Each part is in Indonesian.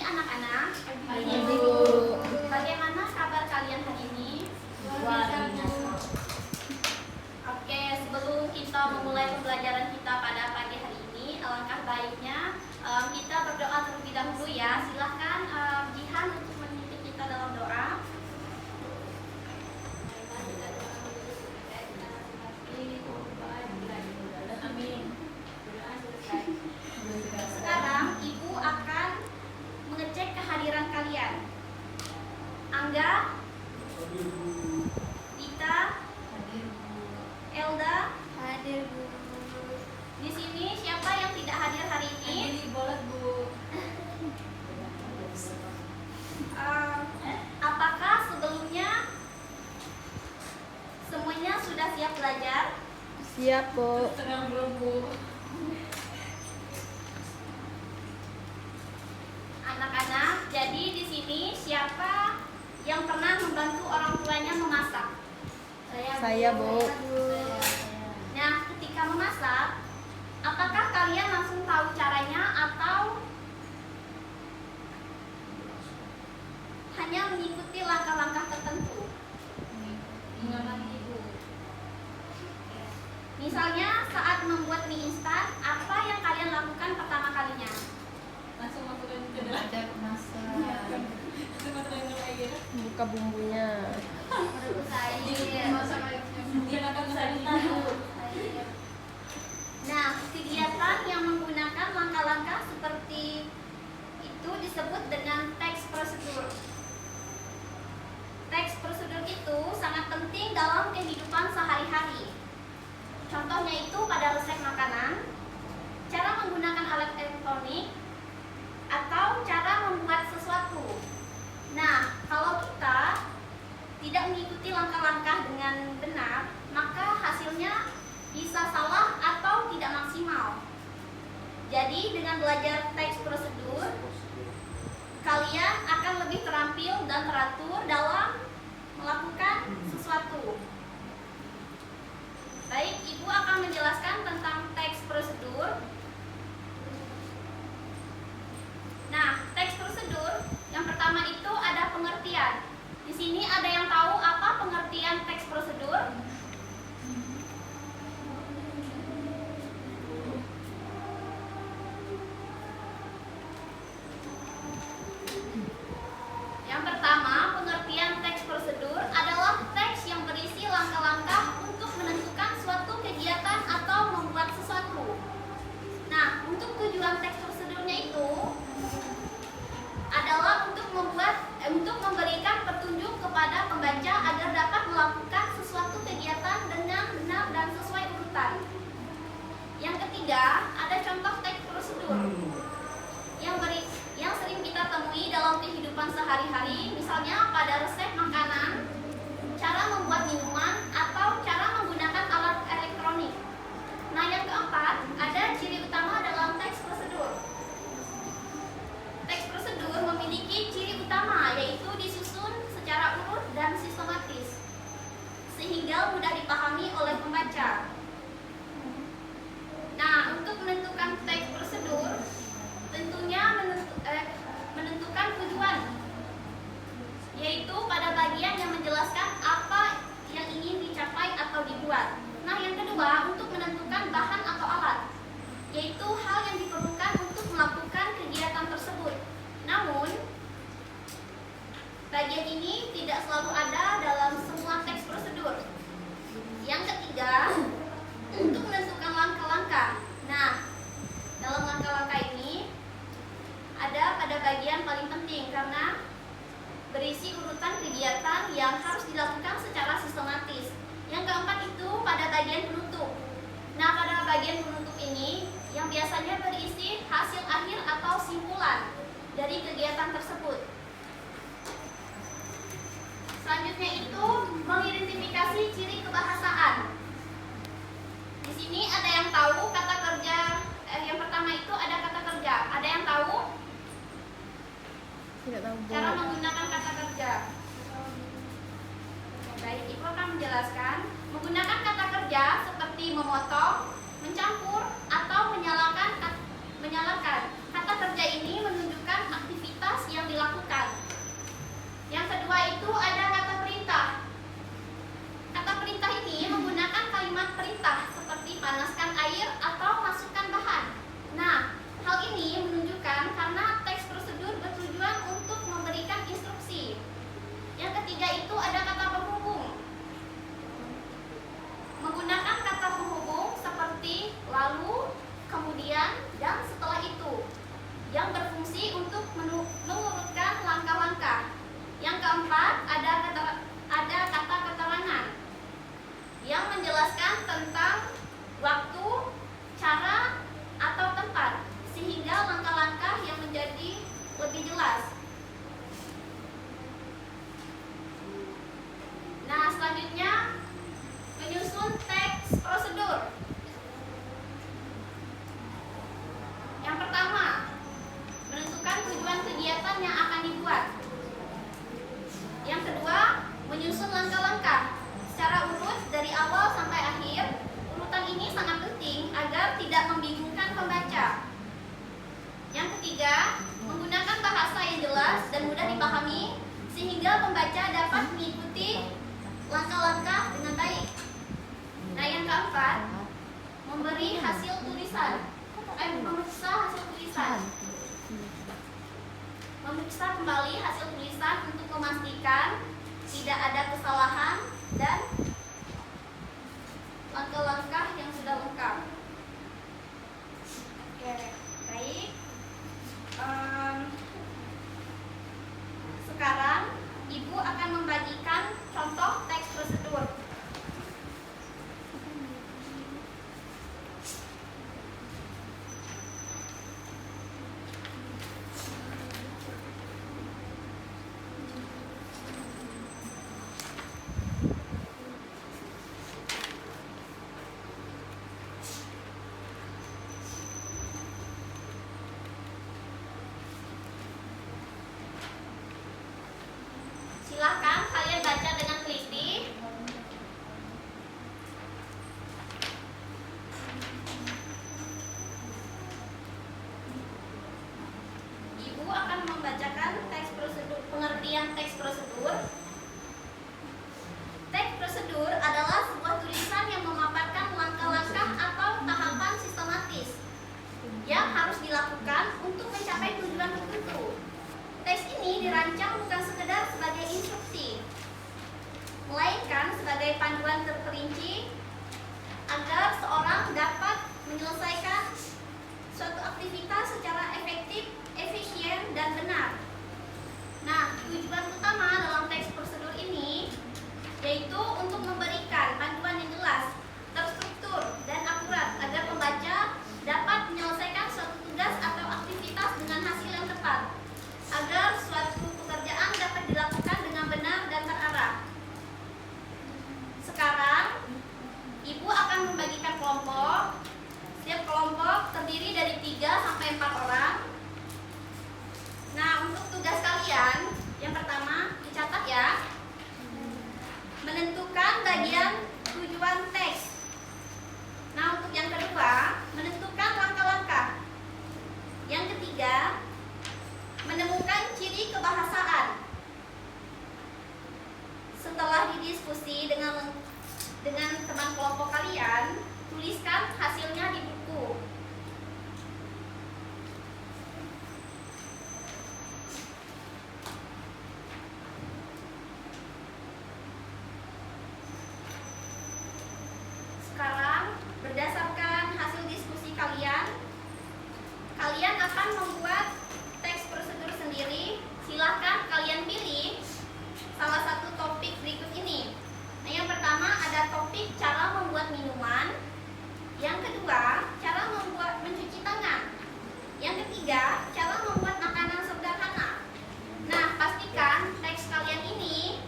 anak-anak. Pagi, Bu. Bagaimana kabar kalian hari ini? Luar biasa. Oke, sebelum kita memulai pembelajaran kita pada pagi hari ini, alangkah baiknya kita berdoa terlebih dahulu ya. Silahkan Jihan untuk memimpin kita dalam doa. Amin. Sekarang Ibu akan mengecek kehadiran kalian. Angga, Dita, Hadir, Bu. Elda, Hadir, Bu. di sini siapa yang tidak hadir hari ini? Hadir boleh, Bu. Apakah sebelumnya semuanya sudah siap belajar? Siap, Bu. Sedang belum, Bu. Anak-anak, jadi di sini siapa yang pernah membantu orang tuanya memasak? Saya, Bu. Nah, ketika memasak, apakah kalian langsung tahu caranya atau hanya mengikuti langkah-langkah tertentu? Mengamati Ibu. Misalnya saat membuat mie instan, apa yang kalian lakukan pertama kalinya? Langsung masukkan ke dalam. Ada masak. Langsung masukkan ke dalam air. Buka bumbunya. Merebus air. Dia akan mencari Bu. Nah, kegiatan yang menggunakan langkah-langkah seperti itu disebut dengan teks prosedur. Teks prosedur itu sangat penting dalam kehidupan sehari-hari. Contohnya itu pada resep makanan, cara menggunakan alat elektronik, atau cara membuat sesuatu. Nah, kalau kita tidak mengikuti langkah-langkah dengan benar, maka hasilnya bisa salah atau tidak maksimal. Jadi, dengan belajar teks prosedur, kalian akan lebih terampil dan teratur dalam melakukan sesuatu. Baik, Ibu akan menjelaskan tentang teks prosedur. Nah, teks prosedur yang pertama itu ada pengertian. Di sini ada yang tahu apa pengertian teks prosedur? Yang pertama, pengertian teks prosedur adalah teks yang berisi langkah-langkah untuk menentukan suatu kegiatan atau membuat sesuatu. Nah, untuk tujuan teks prosedurnya itu adalah untuk memberikan petunjuk kepada pembaca agar dapat melakukan sesuatu kegiatan dengan benar dan sesuai urutan. Yang ketiga, ada contoh teks prosedur yang sering kita temui dalam kehidupan sehari-hari, misalnya pada resep makanan, cara membuat minuman, atau cara menggunakan alat elektronik. Nah, yang keempat, ada ciri utama dalam teks prosedur. Teks prosedur memiliki ciri utama, yaitu disusun secara urut dan sistematis, sehingga mudah dipahami oleh pembaca. Nah, untuk menentukan teks prosedur, tentunya menentukan tujuan, yaitu pada bagian yang menjelaskan apa yang ingin dicapai atau dibuat. Nah, yang kedua, untuk menentukan bahan atau alat, yaitu hal yang diperlukan untuk melakukan kegiatan tersebut. Namun, bagian ini tidak selalu ada dalam semua teks prosedur. Yang ketiga, untuk menentukan langkah-langkah. Nah, dalam langkah-langkah ini ada pada bagian paling penting karena berisi urutan kegiatan yang harus dilakukan secara sistematis. Yang keempat itu pada bagian penutup. Nah, pada bagian penutup ini yang biasanya berisi hasil akhir atau simpulan dari kegiatan tersebut. Selanjutnya itu mengidentifikasi ciri kebahasaan. Di sini ada yang tahu kata kerja. Yang pertama itu ada kata kerja. Ada yang tahu Tidak tahu, Bu. cara menggunakan kata kerja? Baik, Ibu akan menjelaskan. Menggunakan kata kerja seperti memotong, mencampur, atau menyalakan. Kata kerja ini menunjukkan aktivitas yang berfungsi untuk mengurutkan langkah-langkah. Yang keempat, ada kata keterangan yang menjelaskan tentang waktu, cara, atau tempat, sehingga langkah-langkah yang menjadi lebih jelas. Nah, selanjutnya menyusun teks prosedur. Yang pertama, menentukan tujuan kegiatan yang akan dibuat. Yang kedua, menyusun langkah-langkah secara urut dari awal sampai akhir. Urutan ini sangat penting agar tidak membingungkan pembaca. Yang ketiga, menggunakan bahasa yang jelas dan mudah dipahami sehingga pembaca dapat mengikuti langkah-langkah dengan baik. Nah, yang keempat, memberi hasil tulisan. Memeriksa hasil tulisan. Memeriksa kembali hasil tulisan untuk memastikan tidak ada kesalahan dan langkah-langkah yang sudah lengkap. Oke, baik. Sekarang Ibu akan membagikan contoh teks prosedur. Silahkan kalian baca dengan teliti. Ibu akan membacakan teks prosedur, pengertian teks prosedur. Teks prosedur adalah sebuah tulisan yang memaparkan langkah-langkah atau tahapan sistematis yang harus dilakukan untuk mencapai tujuan tertentu. Teks ini dirancang bukan sekedar sebagai instruksi, melainkan sebagai panduan terperinci agar seorang dapat menyelesaikan suatu aktivitas secara efektif, efisien, dan benar. Nah, tujuan utama dalam teks prosedur ini yaitu untuk memberikan panduan yang jelas, terstruktur, dan akurat agar pembaca dapat menyelesaikan suatu tugas atau aktivitas dengan hasil yang tepat, agar suatu pekerjaan dapat dilakukan dengan benar dan terarah. Sekarang, Ibu akan membagikan kelompok. Setiap kelompok terdiri dari 3-4 orang. Nah, untuk tugas kalian, yang pertama, dicatat ya. Menentukan bagian tujuan teks. Nah, untuk yang kedua, menentukan langkah-langkah. Yang ketiga, menemukan ciri kebahasaan. Setelah didiskusi dengan teman kelompok kalian, tuliskan hasilnya di buku. Sekarang, berdasarkan hasil diskusi kalian, kalian akan membuat teks prosedur sendiri. Silahkan kalian pilih salah satu topik berikut ini. Nah, yang pertama ada topik cara membuat minuman. Yang kedua, cara mencuci tangan. Yang ketiga, cara membuat makanan sederhana. Nah, pastikan teks kalian ini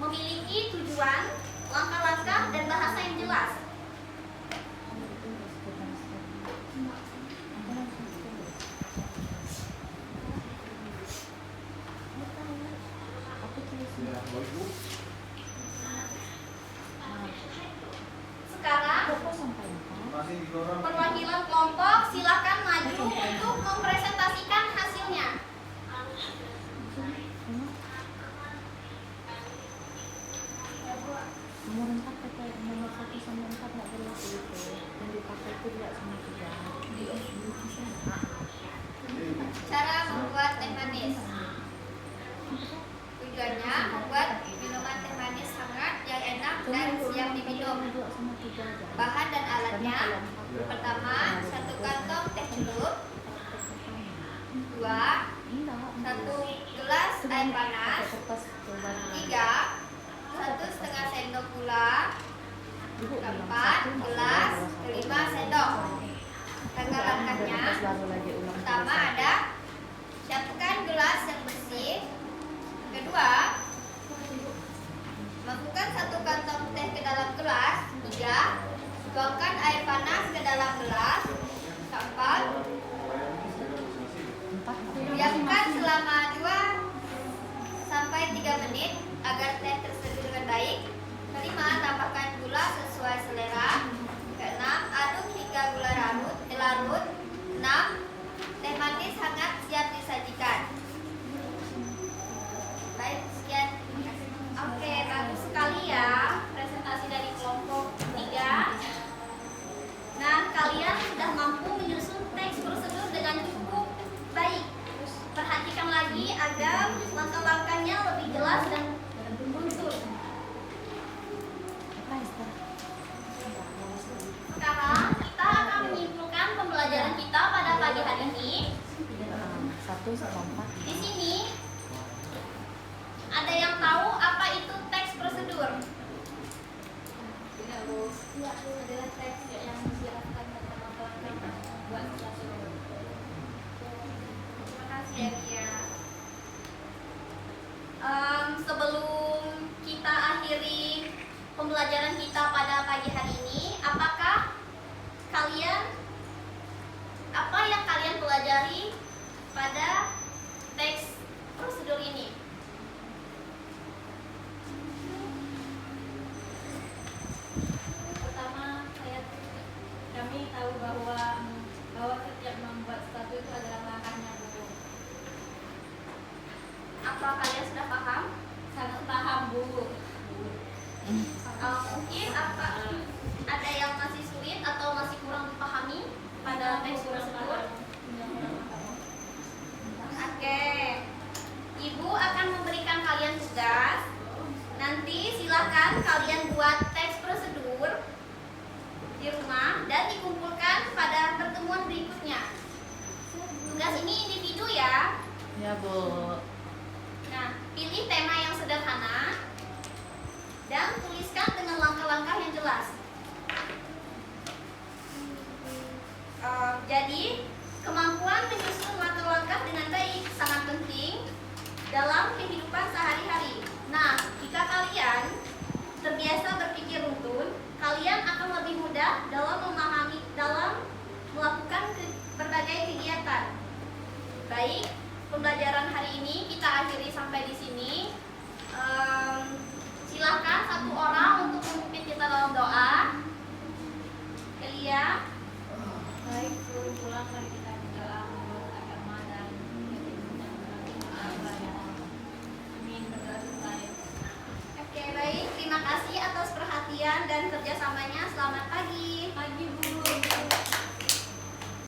memiliki tujuan, langkah-langkah, dan bahasa yang jelas. Sekarang, perwakilan kelompok silakan maju untuk mempresentasikan hasilnya. Nomor 4 pakai nomor 1 sama 4 nggak boleh itu. Yang dipakai itu 2 sama 3. Cara membuat teh manis. Tujuannya membuat minuman teh manis hangat yang enak dan siap diminum. Bahan dan alatnya: pertama, 1 kantong teh celup, 2. Satu gelas air panas. 3. 1,5 sendok gula. 4 gelas. 5 sendok. Langkah-langkahnya, pertama ada siapkan gelas yang bersih. Kedua, masukkan 1 kantong teh ke dalam gelas. 3. Tuangkan air panas ke dalam gelas. 4. Diamkan selama 2-3 menit agar teh terseduh dengan baik. 5. Tambahkan gula sesuai selera. 6. Aduk hingga gula larut. 6. Teh manis hangat siap disajikan. Baik, sekian. Oke, bagus sekali ya presentasi dari kelompok 3. Nah, kalian sudah mampu menyusun teks prosedur dengan cukup baik. Perhatikan lagi agar langkah-langkahnya lebih jelas dan unsur. Sekarang kita akan menyimpulkan pembelajaran kita pada pagi hari ini. Di sini ada yang tahu apa itu teks prosedur? Tidak, Bu. Tidak, Bu. Adalah teks yang menjelaskan tentang langkah-langkah buat prosedur. Terima kasih ya, Ria. Sebelum kita akhiri pembelajaran kita pada pagi hari ini, apakah apa yang kalian pelajari pada teks prosedur ini? Pertama, kami tahu bahwa setiap membuat sesuatu itu adalah langkahnya, Bu. Apa kalian sudah paham? Sangat paham, Bu. Mungkin ada yang masih sulit atau masih kurang dipahami pada teks prosedur? Oke, Ibu akan memberikan kalian tugas. Nanti silahkan kalian buat teks prosedur di rumah dan dikumpulkan pada pertemuan berikutnya. Tugas ini individu ya. Ya, Bu. Nah, pilih tema yang sederhana dan tuliskan dengan langkah-langkah yang jelas. Jadi, kemampuan menyusun langkah-langkah dengan baik sangat penting dalam kehidupan sehari-hari. Nah, jika kalian terbiasa berpikir runtun, kalian akan lebih mudah dalam melakukan berbagai kegiatan. Baik, pembelajaran hari ini kita akhiri sampai di sini. Silahkan satu orang untuk memimpin kita dalam doa. Elia. Baik, Bu. Pulang mari kita berdoa menurut agama dan amin. Berdoa selesai. Oke, baik. Terima kasih atas perhatian dan kerjasamanya. Selamat pagi.